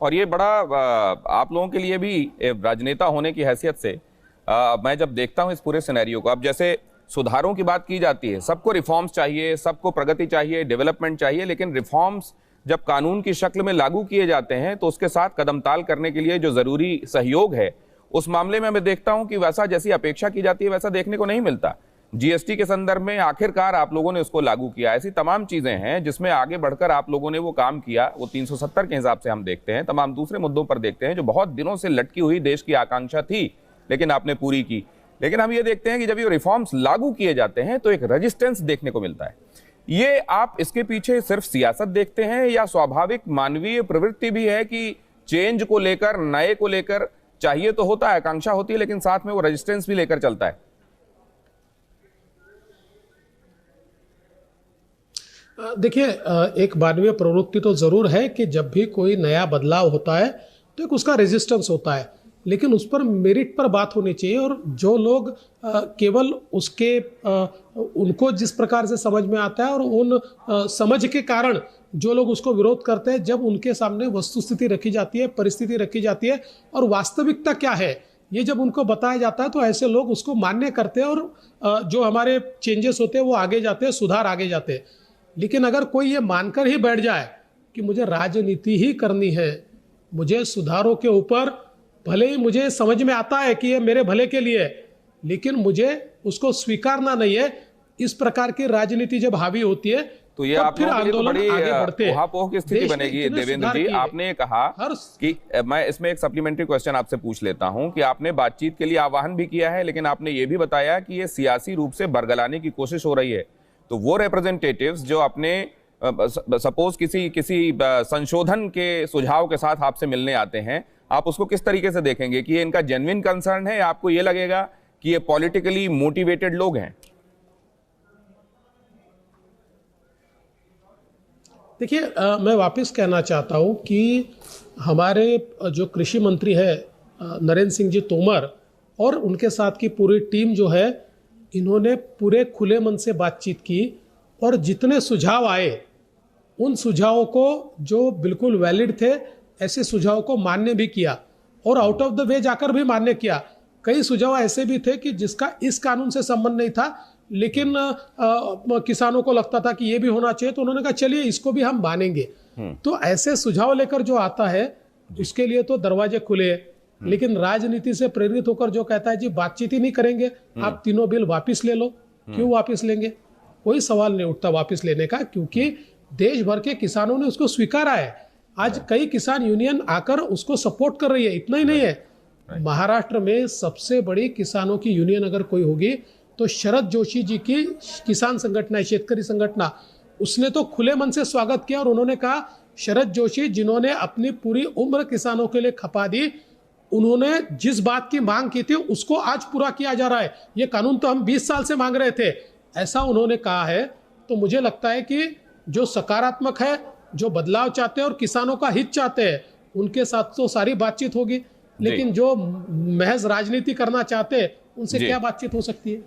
और ये बड़ा आप लोगों के लिए भी राजनेता होने की हैसियत से मैं जब देखता हूं इस पूरे सिनेरियो को, अब जैसे सुधारों की बात की जाती है, सबको रिफॉर्म्स चाहिए, सबको प्रगति चाहिए, डेवलपमेंट चाहिए, लेकिन रिफॉर्म्स जब कानून की शक्ल में लागू किए जाते हैं तो उसके साथ कदमताल करने के लिए जो जरूरी सहयोग है, उस मामले में मैं देखता हूं कि वैसा जैसी अपेक्षा की जाती है वैसा देखने को नहीं मिलता। जीएसटी के संदर्भ में आखिरकार आप लोगों ने उसको लागू किया, ऐसी तमाम चीजें हैं जिसमें आगे बढ़कर आप लोगों ने वो काम किया, वो 370 के हिसाब से हम देखते हैं, तमाम दूसरे मुद्दों पर देखते हैं जो बहुत दिनों से लटकी हुई देश की आकांक्षा थी, लेकिन आपने पूरी की। लेकिन हम ये देखते हैं कि जब ये रिफॉर्म्स लागू किए जाते हैं तो एक रेजिस्टेंस देखने को मिलता है। ये आप इसके पीछे सिर्फ सियासत देखते हैं या स्वाभाविक मानवीय प्रवृत्ति भी है कि चेंज को लेकर, नए को लेकर चाहिए तो होता है, आकांक्षा होती है, लेकिन साथ में वो रेजिस्टेंस भी लेकर चलता है? देखिए, एक मानवीय प्रवृत्ति तो जरूर है कि जब भी कोई नया बदलाव होता है तो एक उसका रेजिस्टेंस होता है, लेकिन उस पर मेरिट पर बात होनी चाहिए। और जो लोग केवल उसके उनको जिस प्रकार से समझ में आता है और उन समझ के कारण जो लोग उसको विरोध करते हैं, जब उनके सामने वस्तुस्थिति रखी जाती है, परिस्थिति रखी जाती है और वास्तविकता क्या है ये जब उनको बताया जाता है, तो ऐसे लोग उसको मान्य करते हैं और जो हमारे चेंजेस होते हैं वो आगे जाते हैं, सुधार आगे जाते हैं। लेकिन अगर कोई ये मानकर ही बैठ जाए कि मुझे राजनीति ही करनी है, मुझे सुधारों के ऊपर, भले ही मुझे समझ में आता है कि ये मेरे भले के लिए है, लेकिन मुझे उसको स्वीकारना नहीं है, इस प्रकार की राजनीति जब हावी होती है तो ये आप फिर लोगों के लिए तो आंदोलन बड़ी आगे बढ़ते हैं। उहापोह की स्थिति बनेगी। देवेंद्र जी, आपने कहा कि मैं इसमें एक सप्लीमेंट्री क्वेश्चन आपसे पूछ लेता हूं कि आपने बातचीत के लिए आह्वान भी किया है, लेकिन आपने ये भी बताया कि ये सियासी रूप से बरगलाने की कोशिश हो रही है। तो वो रिप्रेजेंटेटिव्स जो अपने सपोज किसी संशोधन के सुझाव के साथ आपसे मिलने आते हैं, आप उसको किस तरीके से देखेंगे कि ये इनका जेन्युइन कंसर्न है या आपको ये लगेगा कि ये पॉलिटिकली मोटिवेटेड लोग हैं? देखिए, मैं वापस कहना चाहता हूं कि हमारे जो कृषि मंत्री है नरेंद्र सिंह जी तोमर और उनके साथ की पूरी टीम जो है, इन्होंने पूरे खुले मन से बातचीत की और जितने सुझाव आए उन सुझावों को, जो बिल्कुल वैलिड थे, ऐसे सुझावों को मान्य भी किया और आउट ऑफ द वे जाकर भी मान्य किया। कई सुझाव ऐसे भी थे कि जिसका इस कानून से संबंध नहीं था, लेकिन किसानों को लगता था कि ये भी होना चाहिए, तो उन्होंने कहा चलिए इसको भी हम मानेंगे। तो ऐसे सुझाव लेकर जो आता है उसके लिए तो दरवाजे खुले हैं, लेकिन राजनीति से प्रेरित होकर जो कहता है जी बातचीत ही नहीं करेंगे, आप तीनों बिल वापस ले लो, क्यों वापस लेंगे? कोई सवाल नहीं उठता वापस लेने का, क्योंकि देश भर के किसानों ने उसको स्वीकारा है। आज कई किसान यूनियन आकर उसको सपोर्ट कर रही है। इतना ही नहीं है, महाराष्ट्र में सबसे बड़ी किसानों की यूनियन अगर कोई होगी तो शरद जोशी जी की किसान संगठन है, शेतकरी संगठन, उसने तो खुले मन से स्वागत किया और उन्होंने कहा शरद जोशी जिन्होंने अपनी पूरी उम्र किसानों के लिए खपा दी, उन्होंने जिस बात की मांग की थी उसको आज पूरा किया जा रहा है। ये कानून तो हम 20 साल से मांग रहे थे, ऐसा उन्होंने कहा है। तो मुझे लगता है कि जो सकारात्मक है, जो बदलाव चाहते हैं और किसानों का हित चाहते हैं, उनके साथ तो सारी बातचीत होगी, लेकिन जो महज राजनीति करना चाहते हैं उनसे क्या बातचीत हो सकती है?